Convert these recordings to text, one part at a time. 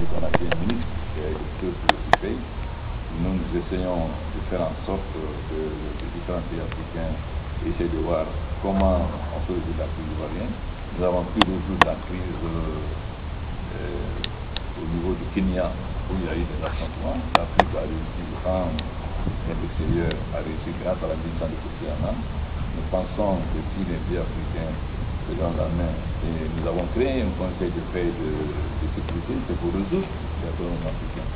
dès qu'on a fait un ministre qui est le peuple du pays, nous essayons de faire en sorte que les différents pays africains essaient de voir comment on peut résoudre la crise ivoirienne. Nous avons pu résoudre la crise au niveau du Kenya, où il y a eu des affrontements. L'Afrique a réussi, l'extérieur a réussi grâce à la mission de Kofi Annan. Nous pensons que si les pays africains se donnent la main, et nous avons créé un conseil de paix et de sécurité, c'est pour résoudre les problèmes africains.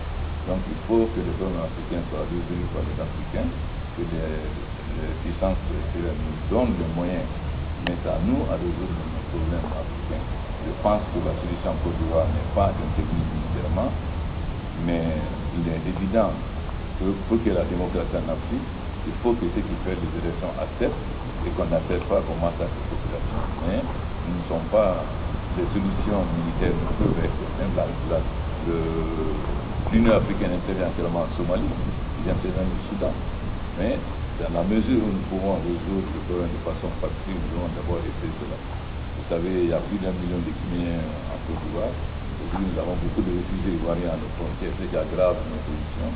Donc il faut que les problèmes africains soient résolus par les Africains, que les puissances extérieures nous donnent les moyens, mais à nous à résoudre nos problèmes africains. Je pense que la solution en Côte d'Ivoire n'est pas une technique militairement, mais il est évident que pour que la démocratie en Afrique, il faut que ceux qui font des élections acceptent et qu'on n'appelle pas au massacre de la population. Mais nous ne sommes pas des solutions militaires, nous peuvent être même l'Union africaine intervient actuellement en Somalie, il intervient au Soudan. Mais dans la mesure où nous pouvons résoudre le problème de façon facile, nous devons d'abord essayer cela. Vous savez, il y a plus d'1 million de Guinéens en Côte d'Ivoire. Aujourd'hui, nous avons beaucoup de réfugiés ivoiriens à nos frontières, ce qui aggrave nos positions.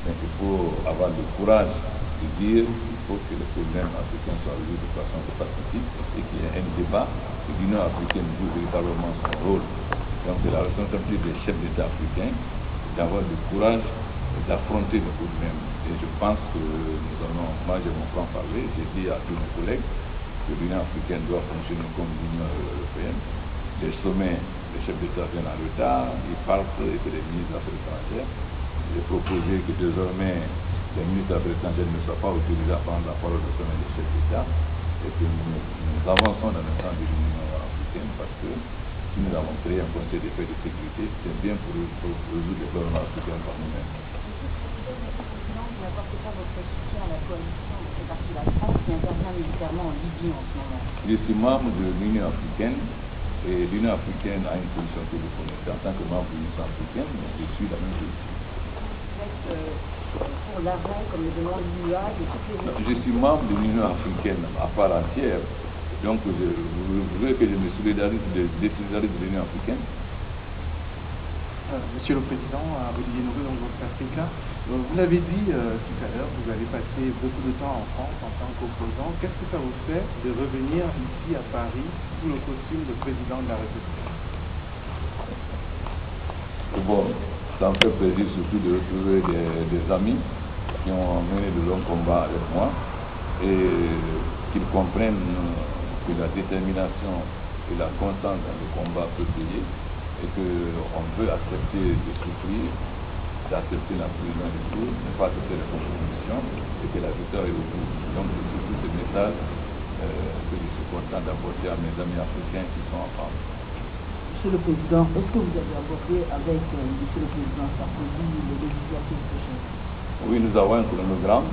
Mais il faut avoir le courage de dire qu'il faut que les problèmes africains soient résolus de façon pacifique et qu'il y ait un débat, que l'Union africaine joue véritablement son rôle. Donc c'est la responsabilité des chefs d'État africains d'avoir le courage d'affronter les problèmes. Et je pense que nous allons, moi j'ai mon plan parler, j'ai dit à tous mes collègues que l'Union africaine doit fonctionner comme l'Union européenne. Les sommets, les chefs d'État viennent en retard, ils partent et que les ministres des Affaires étrangères. J'ai proposé que désormais les ministres des Affaires étrangères ne soient pas autorisés à prendre la parole au sommet des chefs d'État et que nous avançons dans le sens de l'Union africaine parce que si nous avons créé un conseil de paix et de sécurité, c'est bien pour résoudre les problèmes africains par nous-mêmes. Vous n'apportez pas votre soutien à la coalition de fait partie de la France qui intervient militairement en Libye en ce moment. Je suis membre de l'Union africaine et l'Union africaine a une position que vous connaissez en tant que membre de l'Union africaine, mais je suis la même chose. Pour l'arrêt, comme le demande l'UA, de toutes les... Je suis membre de l'Union africaine à part entière, donc vous voulez que je me solidarise de l'Union africaine? Monsieur le Président, Olivier Nouré, dans votre Africa, vous l'avez dit tout à l'heure, vous avez passé beaucoup de temps en France en tant qu'opposant. Qu'est-ce que ça vous fait de revenir ici à Paris sous le costume de président de la République? Bon, ça me fait plaisir surtout de retrouver des amis qui ont mené de longs combats avec moi et qu'ils comprennent que la détermination et la constance dans le combat peut payer et qu'on peut accepter de souffrir, d'accepter la prison du tour, ne pas accepter les compromissions et que la victoire est au bout. Donc c'est surtout ce message que je suis content d'apporter à mes amis africains qui sont en France. Monsieur le Président, est-ce que vous avez abordé avec Monsieur le Président Sarkozy les législatives prochaines? Oui, nous avons un chronogramme.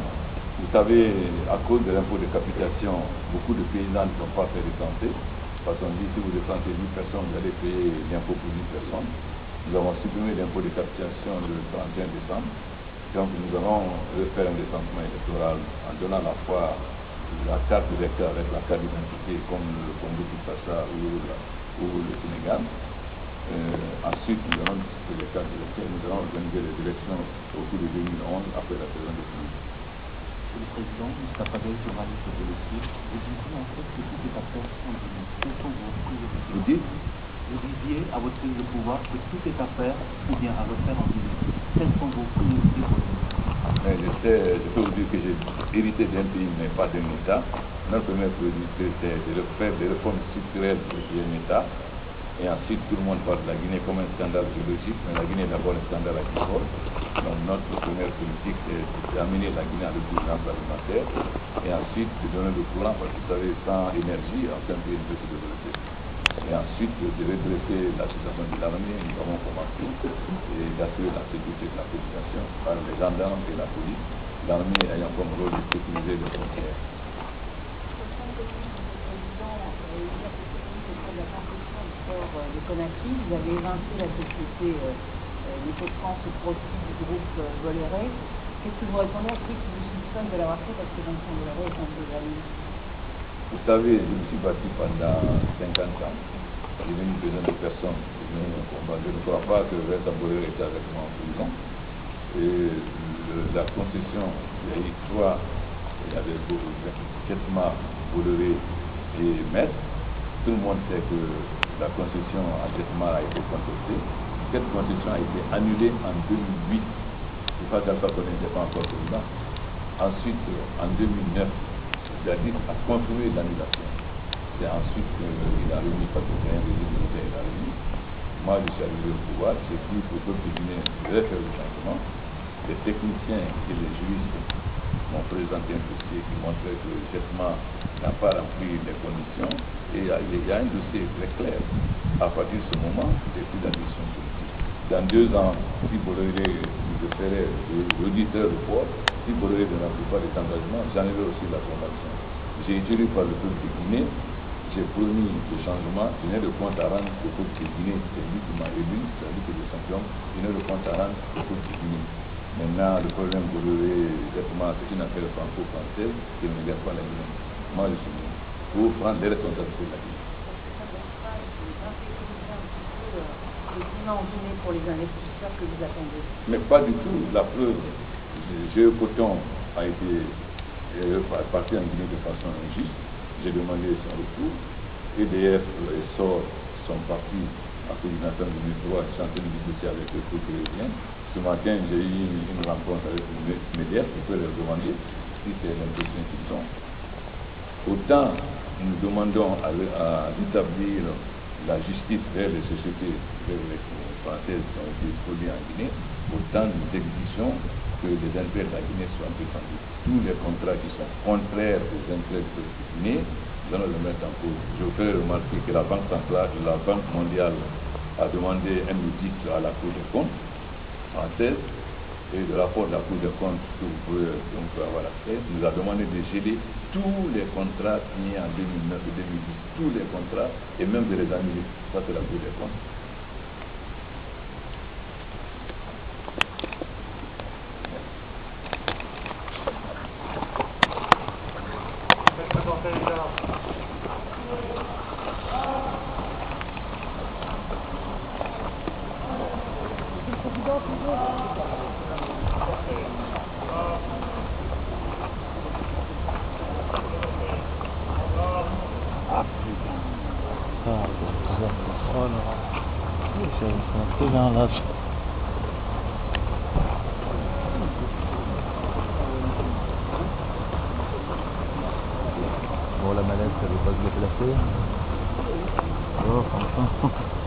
Vous savez, à cause de l'impôt de capitation, beaucoup de paysans ne sont pas fait recenser. Parce qu'on dit, si vous recensez 10 personnes, vous allez payer l'impôt pour 10 personnes. Nous avons supprimé l'impôt de capitation le 31 décembre. Donc nous allons faire un recensement électoral en donnant à la fois la carte d'électeur avec la carte d'identité comme le Congo-Kinshasa ou le Sénégal. Ensuite, nous allons discuter les cartes d'électeurs. Nous allons organiser les élections au cours de 2011 après la saison de pluie. Monsieur le Président, jusqu'à Paris, journaliste politique, vous disiez en fait que tout est à faire sans vous. Quelles sont vos priorités? Vous dites? Vous disiez à votre prise de pouvoir que tout est à faire ou bien à refaire en 2010. Quelles sont vos priorités pour le Mais je peux vous dire que j'ai hérité d'un pays, mais pas d'un État. Notre première priorité, c'est de faire des réformes structurelles pour qu'il y ait un État. Et ensuite, tout le monde parle de la Guinée comme un scandale géologique, mais la Guinée est d'abord un scandale agricole. Donc notre première politique, c'est d'amener la Guinée à l'autosuffisance alimentaire et ensuite de donner le courant, parce que vous savez, sans énergie, aucun pays ne peut se développer. Et ensuite, de redresser la situation de l'armée, nous avons commencé, et d'assurer la sécurité de la population par les gendarmes et la police, l'armée ayant comme rôle de sécuriser les frontières. De Conakry, vous avez évincé la société France au profit du groupe Bolloré. Qu'est-ce que vous répondez à ceux qui vous soupçonnent de l'avoir fait parce que Vincent Bolloré est un peu jaloux? Vous savez, je me suis battu pendant 50 ans Il y a une dizaine de personnes qui venaient au combat. Je ne crois pas que Vincent Bolloré était avec moi en prison. Et la concession, il y a eu trois, il y avait Ketma, Bolloré et Maître. Tout le monde sait que la concession à Ketma a été contestée. Cette concession a été annulée en 2008. Je crois qu'Alpha Condé n'était pas encore président. Ensuite, en 2009, Dadis a confirmé l'annulation. C'est ensuite qu'il a réuni, parce que c'est un régime militaire, il a réuni. Moi, je suis arrivé au pouvoir, j'ai dit qu'au peuple guinéen devait faire le changement. Les techniciens et les juristes m'ont présenté un dossier qui montrait que le jettement n'a pas rempli les conditions. Et il y a un dossier très clair. À partir de ce moment, il n'y a plus d'admission politique. Dans 2 ans, si Bolloré, je ferai l'auditeur du port, si Bolloré ne remplit pas les engagements, j'enlèverai aussi la formation. J'ai été élu par le peuple de Guinée. J'ai promis le changement, je n'ai de compte à rendre au peuple de Guinée, c'est lui qui m'a élu, c'est lui qui est le champion, je n'ai de compte à rendre au peuple de Guinée. Maintenant, le problème Bolloré, exactement, c'est une affaire franco-française qui ne regarde pas la Guinée. Moi, je suis venu pour prendre les responsabilités de la Guinée. Le climat en Guinée pour les investisseurs que vous attendez? Mais pas du tout. La preuve, Géocoton a été parti en Guinée de façon injuste. J'ai demandé son retour. EDF et SOR sont partis à coordination de 2003, je suis en train de négocier avec le peuple brésilien. Ce matin, j'ai eu une rencontre avec le MEDEF, je peux leur demander si c'est l'impression qu'ils sont. Autant nous demandons à établir la justice vers les sociétés françaises qui ont été produites en Guinée, autant nous exigeons que les intérêts de la Guinée soient défendus. Tous les contrats qui sont contraires aux intérêts de la Guinée, nous allons le mettre en cause. Je vous fais remarquer que la Banque centrale, la Banque mondiale a demandé un audit à la Cour des comptes française, et le rapport de la Cour des comptes que vous pouvez donc avoir accès, nous a demandé de geler tous les contrats signés en 2009 et 2010, tous les contrats, et même de les annuler. Ça, c'est la Cour des comptes. Bon, la manette, elle ne veut pas se déplacer. Oh, franchement.